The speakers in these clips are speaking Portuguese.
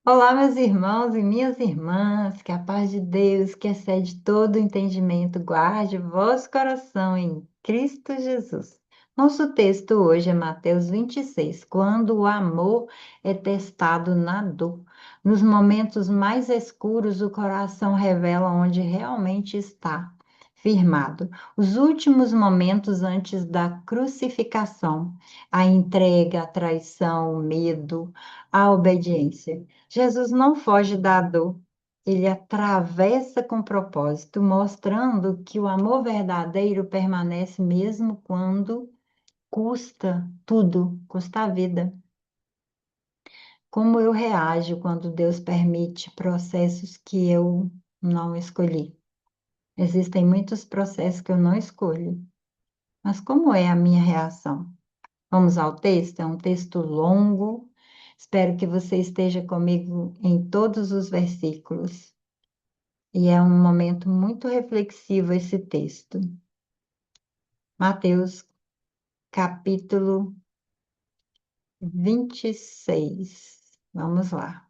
Olá, meus irmãos e minhas irmãs, que a paz de Deus, que excede todo o entendimento, guarde o vosso coração em Cristo Jesus. Nosso texto hoje é Mateus 26, quando o amor é testado na dor. Nos momentos mais escuros, o coração revela onde realmente está firmado. Os últimos momentos antes da crucificação, a entrega, a traição, o medo, a obediência. Jesus não foge da dor, ele atravessa com propósito, mostrando que o amor verdadeiro permanece mesmo quando custa tudo, custa a vida. Como eu reajo quando Deus permite processos que eu não escolhi? Existem muitos processos que eu não escolho, mas como é a minha reação? Vamos ao texto? É um texto longo. Espero que você esteja comigo em todos os versículos. E é um momento muito reflexivo esse texto. Mateus, capítulo 26. Vamos lá.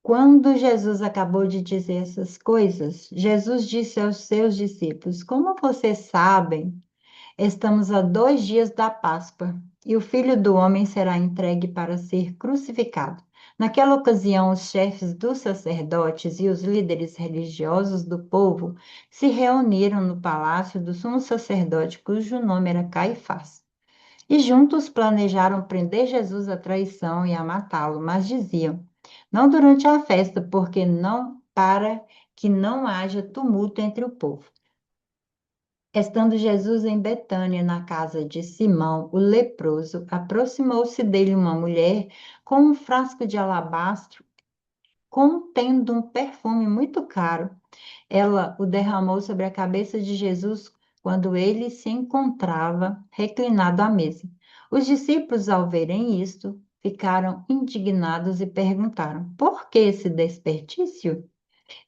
Quando Jesus acabou de dizer essas coisas, Jesus disse aos seus discípulos: Como vocês sabem, estamos a 2 dias da Páscoa e o Filho do Homem será entregue para ser crucificado. Naquela ocasião, os chefes dos sacerdotes e os líderes religiosos do povo se reuniram no palácio do sumo sacerdote, cujo nome era Caifás. E juntos planejaram prender Jesus à traição e a matá-lo, mas diziam: não durante a festa, porque não para que não haja tumulto entre o povo. Estando Jesus em Betânia, na casa de Simão, o leproso, aproximou-se dele uma mulher com um frasco de alabastro contendo um perfume muito caro. Ela o derramou sobre a cabeça de Jesus quando ele se encontrava reclinado à mesa. Os discípulos, ao verem isto, ficaram indignados e perguntaram: por que esse desperdício?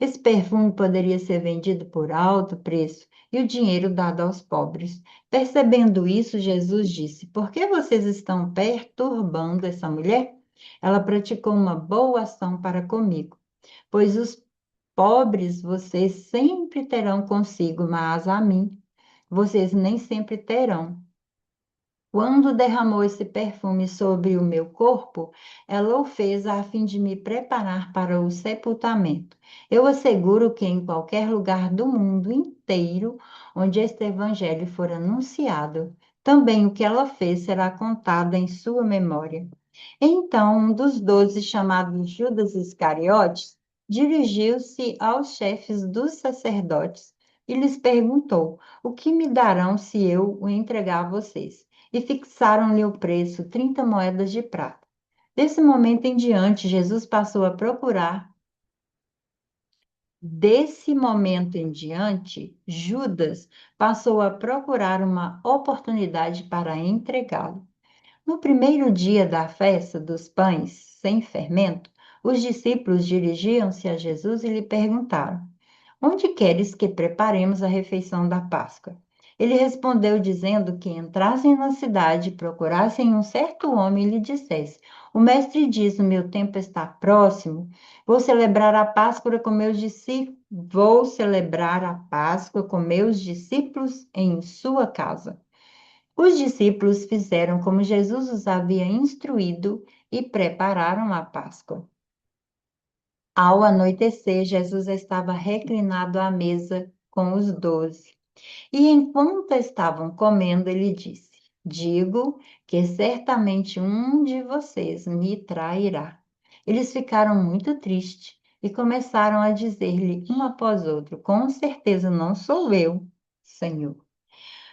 Esse perfume poderia ser vendido por alto preço e o dinheiro dado aos pobres. Percebendo isso, Jesus disse: Por que vocês estão perturbando essa mulher? Ela praticou uma boa ação para comigo, pois os pobres vocês sempre terão consigo, mas a mim vocês nem sempre terão. Quando derramou esse perfume sobre o meu corpo, ela o fez a fim de me preparar para o sepultamento. Eu asseguro que em qualquer lugar do mundo inteiro onde este evangelho for anunciado, também o que ela fez será contado em sua memória. Então, um dos 12, chamado Judas Iscariotes, dirigiu-se aos chefes dos sacerdotes e lhes perguntou: O que me darão se eu o entregar a vocês? E fixaram-lhe o preço, 30 moedas de prata. Desse momento em diante, Jesus passou a procurar. Desse momento em diante, Judas passou a procurar uma oportunidade para entregá-lo. No primeiro dia da festa dos pães sem fermento, os discípulos dirigiam-se a Jesus e lhe perguntaram: Onde queres que preparemos a refeição da Páscoa? Ele respondeu dizendo que entrassem na cidade, procurassem um certo homem e lhe dissesse: O mestre diz: O meu tempo está próximo. Vou celebrar a Páscoa com meus discípulos. Vou celebrar a Páscoa com meus discípulos em sua casa. Os discípulos fizeram como Jesus os havia instruído e prepararam a Páscoa. Ao anoitecer, Jesus estava reclinado à mesa com os 12. E enquanto estavam comendo, ele disse: Digo que certamente um de vocês me trairá. Eles ficaram muito tristes e começaram a dizer-lhe um após outro: Com certeza não sou eu, Senhor.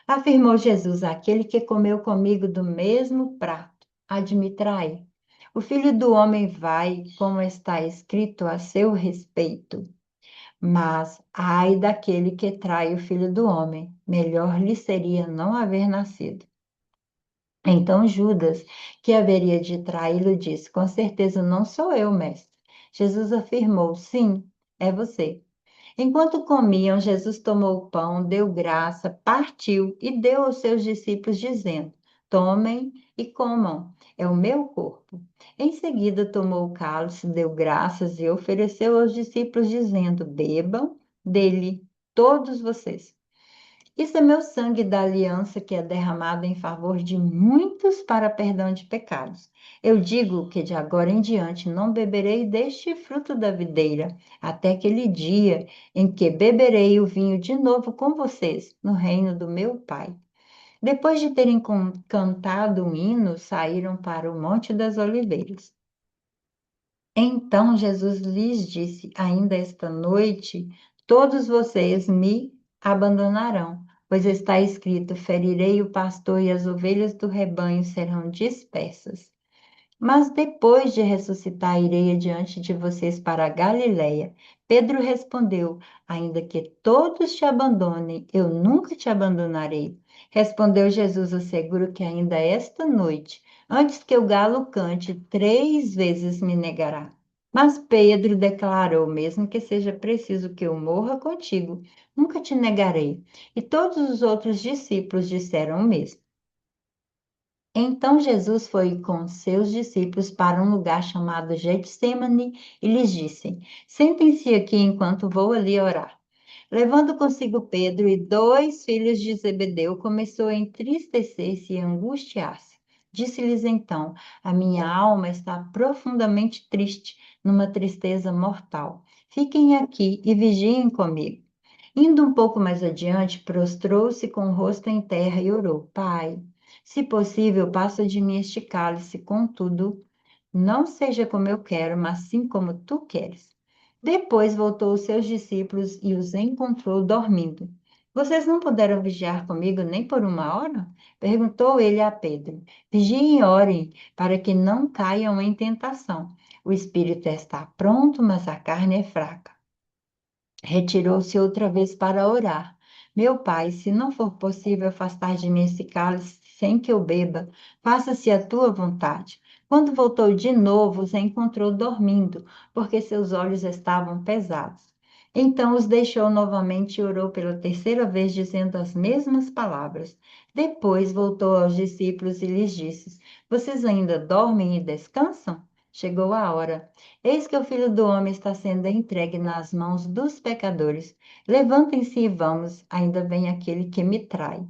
Afirmou Jesus: Aquele que comeu comigo do mesmo prato há de me trair. O filho do homem vai, como está escrito a seu respeito. Mas, ai daquele que trai o filho do homem, melhor lhe seria não haver nascido. Então Judas, que haveria de traí-lo, disse: Com certeza não sou eu, mestre. Jesus afirmou: Sim, é você. Enquanto comiam, Jesus tomou o pão, deu graça, partiu e deu aos seus discípulos, dizendo: Tomem e comam, é o meu corpo. Em seguida, tomou o cálice, deu graças e ofereceu aos discípulos, dizendo: Bebam dele, todos vocês. Isso é meu sangue da aliança que é derramado em favor de muitos para perdão de pecados. Eu digo que de agora em diante não beberei deste fruto da videira, até aquele dia em que beberei o vinho de novo com vocês, no reino do meu Pai. Depois de terem cantado um hino, saíram para o Monte das Oliveiras. Então Jesus lhes disse: Ainda esta noite, todos vocês me abandonarão, pois está escrito: Ferirei o pastor e as ovelhas do rebanho serão dispersas. Mas depois de ressuscitar, irei adiante de vocês para a Galiléia. Pedro respondeu: Ainda que todos te abandonem, eu nunca te abandonarei. Respondeu Jesus: Asseguro que ainda esta noite, antes que o galo cante, 3 vezes me negará. Mas Pedro declarou: Mesmo que seja preciso que eu morra contigo, nunca te negarei. E todos os outros discípulos disseram o mesmo. Então Jesus foi com seus discípulos para um lugar chamado Getsemane e lhes disse: Sentem-se aqui enquanto vou ali orar. Levando consigo Pedro e 2 filhos de Zebedeu, começou a entristecer-se e angustiar-se. Disse-lhes então: A minha alma está profundamente triste, numa tristeza mortal. Fiquem aqui e vigiem comigo. Indo um pouco mais adiante, prostrou-se com o rosto em terra e orou: Pai, se possível, passa de mim este cálice, contudo, não seja como eu quero, mas sim como tu queres. Depois voltou aos seus discípulos e os encontrou dormindo. Vocês não puderam vigiar comigo nem por 1 hora? Perguntou ele a Pedro. Vigiem e orem, para que não caiam em tentação. O espírito está pronto, mas a carne é fraca. Retirou-se outra vez para orar. Meu pai, se não for possível afastar de mim esse cálice sem que eu beba, faça-se a tua vontade. Quando voltou de novo, os encontrou dormindo, porque seus olhos estavam pesados. Então os deixou novamente e orou pela terceira vez, dizendo as mesmas palavras. Depois voltou aos discípulos e lhes disse: Vocês ainda dormem e descansam? Chegou a hora. Eis que o Filho do Homem está sendo entregue nas mãos dos pecadores. Levantem-se e vamos, ainda vem aquele que me trai.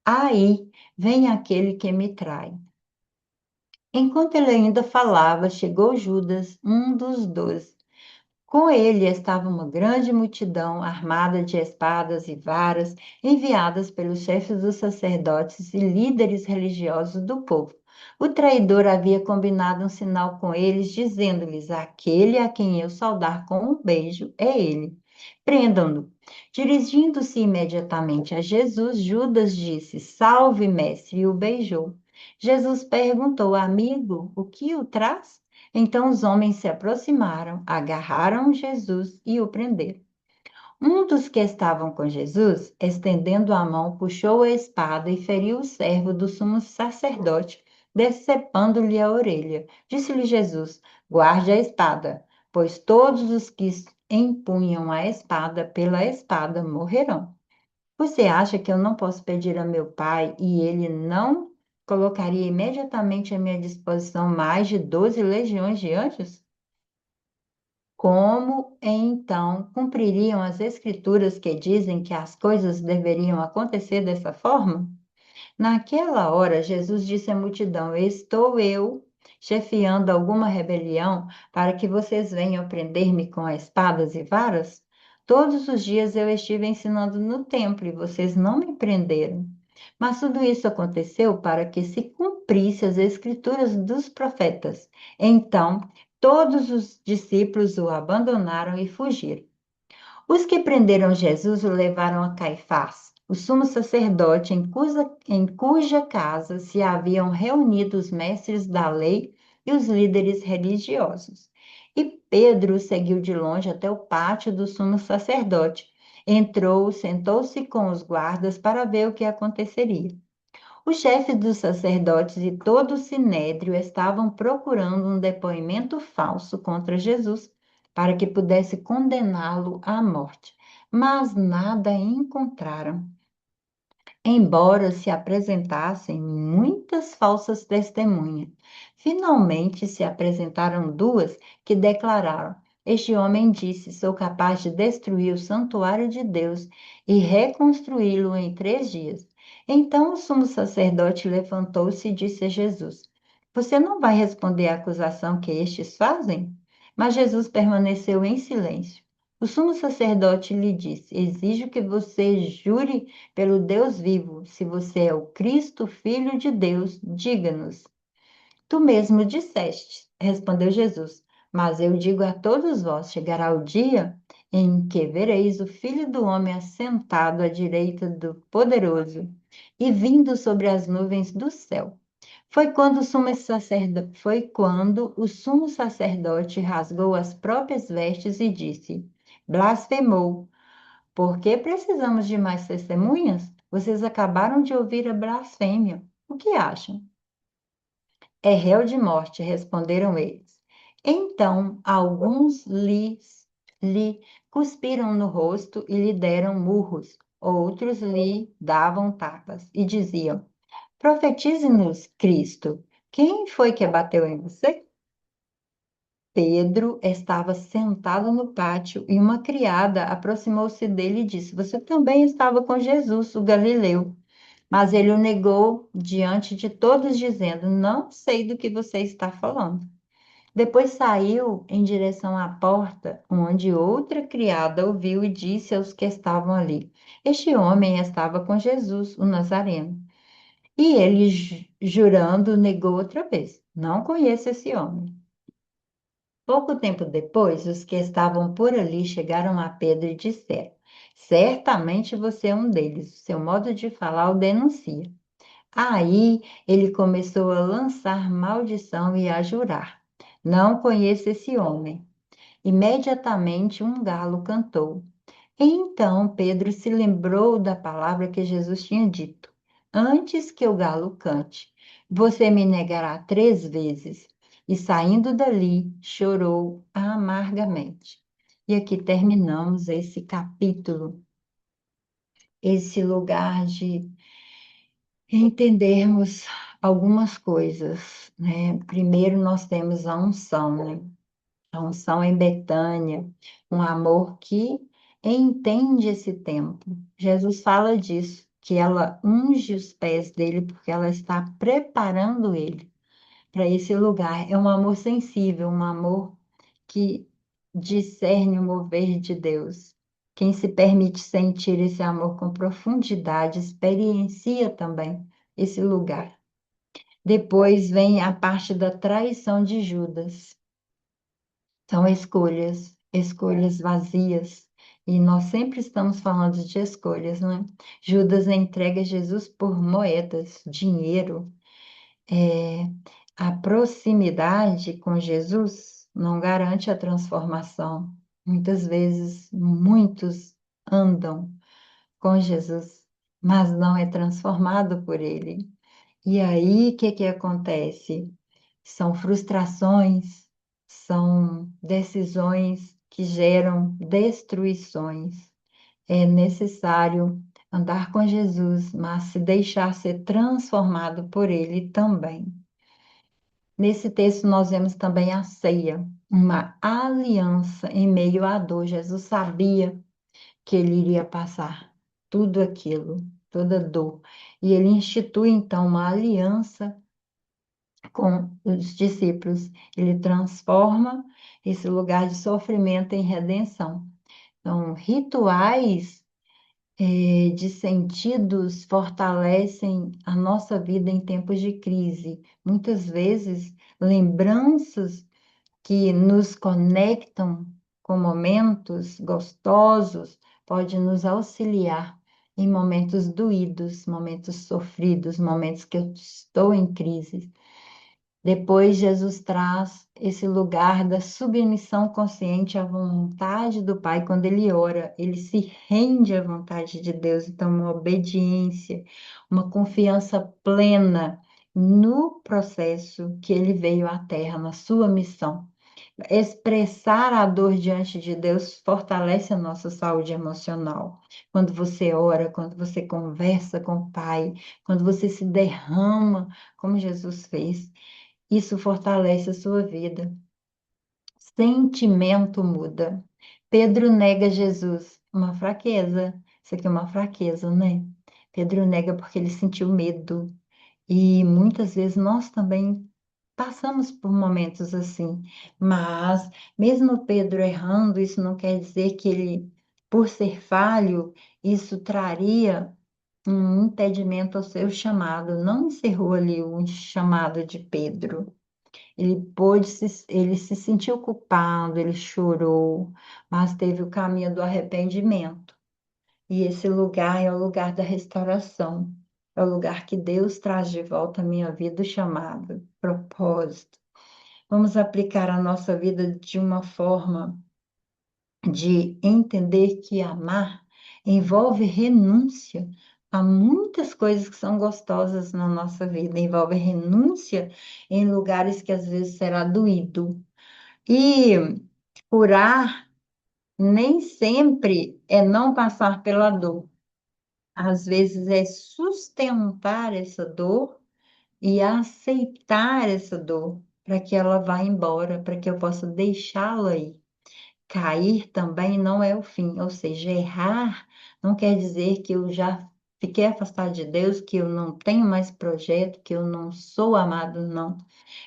Aí vem aquele que me trai. Enquanto ele ainda falava, chegou Judas, um dos 12. Com ele estava uma grande multidão armada de espadas e varas, enviadas pelos chefes dos sacerdotes e líderes religiosos do povo. O traidor havia combinado um sinal com eles, dizendo-lhes: Aquele a quem eu saudar com um beijo é ele. Prendam-no. Dirigindo-se imediatamente a Jesus, Judas disse: Salve, mestre, e o beijou. Jesus perguntou: Amigo, o que o traz? Então os homens se aproximaram, agarraram Jesus e o prenderam. Um dos que estavam com Jesus, estendendo a mão, puxou a espada e feriu o servo do sumo sacerdote, decepando-lhe a orelha. Disse-lhe Jesus: Guarde a espada, pois todos os que empunham a espada pela espada morrerão. Você acha que eu não posso pedir a meu pai e ele não colocaria imediatamente à minha disposição mais de 12 legiões de anjos? Como então cumpririam as escrituras que dizem que as coisas deveriam acontecer dessa forma? Naquela hora, Jesus disse à multidão: Estou eu chefiando alguma rebelião para que vocês venham prender-me com espadas e varas? Todos os dias eu estive ensinando no templo e vocês não me prenderam. Mas tudo isso aconteceu para que se cumprisse as escrituras dos profetas. Então, todos os discípulos o abandonaram e fugiram. Os que prenderam Jesus o levaram a Caifás, o sumo sacerdote, em cuja casa se haviam reunido os mestres da lei e os líderes religiosos. E Pedro o seguiu de longe até o pátio do sumo sacerdote. Entrou, sentou-se com os guardas para ver o que aconteceria. Os chefes dos sacerdotes e todo o sinédrio estavam procurando um depoimento falso contra Jesus, para que pudesse condená-lo à morte, mas nada encontraram. embora se apresentassem muitas falsas testemunhas. Finalmente se apresentaram duas que declararam: Este homem disse: Sou capaz de destruir o santuário de Deus e reconstruí-lo em 3 dias. Então o sumo sacerdote levantou-se e disse a Jesus: Você não vai responder à acusação que estes fazem? Mas Jesus permaneceu em silêncio. O sumo sacerdote lhe disse: Exijo que você jure pelo Deus vivo, se você é o Cristo, Filho de Deus, diga-nos. Tu mesmo disseste, respondeu Jesus. Mas eu digo a todos vós: chegará o dia em que vereis o Filho do Homem assentado à direita do Poderoso e vindo sobre as nuvens do céu. Foi quando o sumo sacerdote rasgou as próprias vestes e disse: Blasfemou. Por que precisamos de mais testemunhas? Vocês acabaram de ouvir a blasfêmia. O que acham? É réu de morte, responderam eles. Então, alguns lhe cuspiram no rosto e lhe deram murros. Outros lhe davam tapas e diziam: Profetize-nos, Cristo. Quem foi que bateu em você? Pedro estava sentado no pátio e uma criada aproximou-se dele e disse: Você também estava com Jesus, o Galileu. Mas ele o negou diante de todos, dizendo: Não sei do que você está falando. Depois saiu em direção à porta, onde outra criada ouviu e disse aos que estavam ali: Este homem estava com Jesus, o Nazareno. E ele, jurando, negou outra vez: Não conheço esse homem. Pouco tempo depois, os que estavam por ali chegaram a Pedro e disseram: Certamente você é um deles, o seu modo de falar o denuncia. Aí ele começou a lançar maldição e a jurar: Não conheço esse homem. Imediatamente um galo cantou. Então Pedro se lembrou da palavra que Jesus tinha dito: Antes que o galo cante, você me negará 3 vezes. E saindo dali, chorou amargamente. E aqui terminamos esse capítulo, esse lugar de entendermos algumas coisas, né? Primeiro, nós temos a unção, né? A unção em Betânia, um amor que entende esse tempo. Jesus fala disso, que ela unge os pés dele porque ela está preparando ele para esse lugar. É um amor sensível, um amor que discerne o mover de Deus. Quem se permite sentir esse amor com profundidade, experiencia também esse lugar. Depois vem a parte da traição de Judas. São escolhas, escolhas vazias. E nós sempre estamos falando de escolhas, né? Judas entrega Jesus por moedas, dinheiro. É, a proximidade com Jesus não garante a transformação. Muitas vezes, muitos andam com Jesus, mas não é transformado por ele. E aí, o que que acontece? São frustrações, são decisões que geram destruições. É necessário andar com Jesus, mas se deixar ser transformado por Ele também. Nesse texto, nós vemos também a ceia, uma aliança em meio à dor. Jesus sabia que ele iria passar tudo aquilo, toda dor. E ele institui, então, uma aliança com os discípulos. Ele transforma esse lugar de sofrimento em redenção. Então, rituais de sentidos fortalecem a nossa vida em tempos de crise. Muitas vezes, lembranças que nos conectam com momentos gostosos pode nos auxiliar em momentos doídos, momentos sofridos, momentos que eu estou em crise. Depois, Jesus traz esse lugar da submissão consciente à vontade do Pai. Quando ele ora, ele se rende à vontade de Deus. Então, uma obediência, uma confiança plena no processo que ele veio à Terra, na sua missão. Expressar a dor diante de Deus fortalece a nossa saúde emocional. Quando você ora, quando você conversa com o Pai, quando você se derrama, como Jesus fez, isso fortalece a sua vida. Sentimento muda. Pedro nega Jesus, uma fraqueza. Isso aqui é uma fraqueza, né? Pedro nega porque ele sentiu medo. E muitas vezes nós também passamos por momentos assim. Mas, mesmo Pedro errando, isso não quer dizer que ele, por ser falho, isso traria um impedimento ao seu chamado. Não encerrou ali o chamado de Pedro. Ele se sentiu culpado, ele chorou, mas teve o caminho do arrependimento. E esse lugar é o lugar da restauração. É o lugar que Deus traz de volta à minha vida, o chamado, propósito. Vamos aplicar a nossa vida de uma forma de entender que amar envolve renúncia a muitas coisas que são gostosas na nossa vida, envolve renúncia em lugares que às vezes será doído. E curar nem sempre é não passar pela dor. Às vezes é sustentar essa dor e aceitar essa dor para que ela vá embora, para que eu possa deixá-la ir. Cair também não é o fim, ou seja, errar não quer dizer que eu já fiquei afastado de Deus, que eu não tenho mais projeto, que eu não sou amado, não.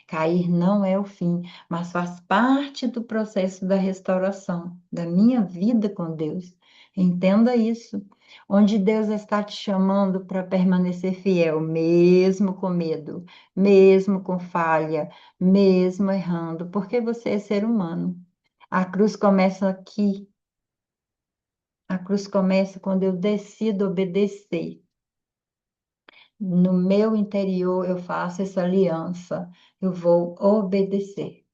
Cair não é o fim, mas faz parte do processo da restauração da minha vida com Deus. Entenda isso. Onde Deus está te chamando para permanecer fiel, mesmo com medo, mesmo com falha, mesmo errando, porque você é ser humano. A cruz começa aqui. A cruz começa quando eu decido obedecer. No meu interior, eu faço essa aliança. Eu vou obedecer.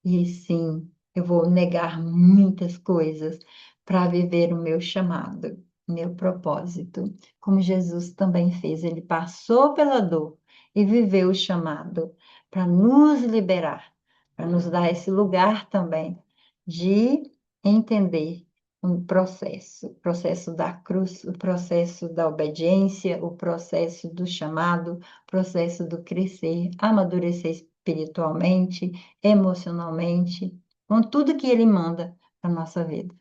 E sim, eu vou negar muitas coisas para viver o meu chamado, meu propósito, como Jesus também fez. Ele passou pela dor e viveu o chamado para nos liberar, para nos dar esse lugar também de entender o processo da cruz, o processo da obediência, o processo do chamado, o processo do crescer, amadurecer espiritualmente, emocionalmente, com tudo que Ele manda para a nossa vida.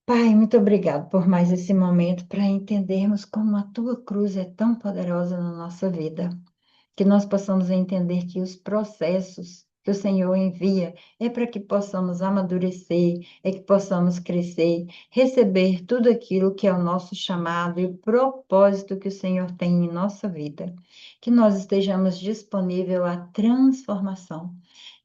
Pai, muito obrigado por mais esse momento para entendermos como a tua cruz é tão poderosa na nossa vida, que nós possamos entender que os processos que o Senhor envia é para que possamos amadurecer, é que possamos crescer, receber tudo aquilo que é o nosso chamado e o propósito que o Senhor tem em nossa vida. Que nós estejamos disponíveis à transformação,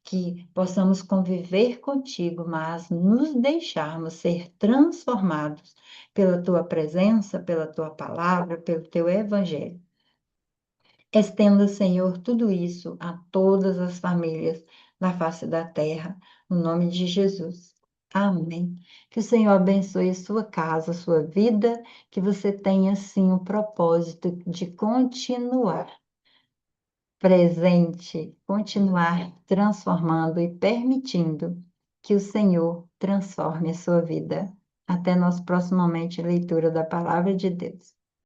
que possamos conviver contigo, mas nos deixarmos ser transformados pela tua presença, pela tua palavra, pelo teu evangelho. Estenda, Senhor, tudo isso a todas as famílias na face da terra, no nome de Jesus. Amém. Que o Senhor abençoe a sua casa, a sua vida, que você tenha, sim, o propósito de continuar presente, continuar transformando e permitindo que o Senhor transforme a sua vida. Até nosso próximo momento de leitura da palavra de Deus.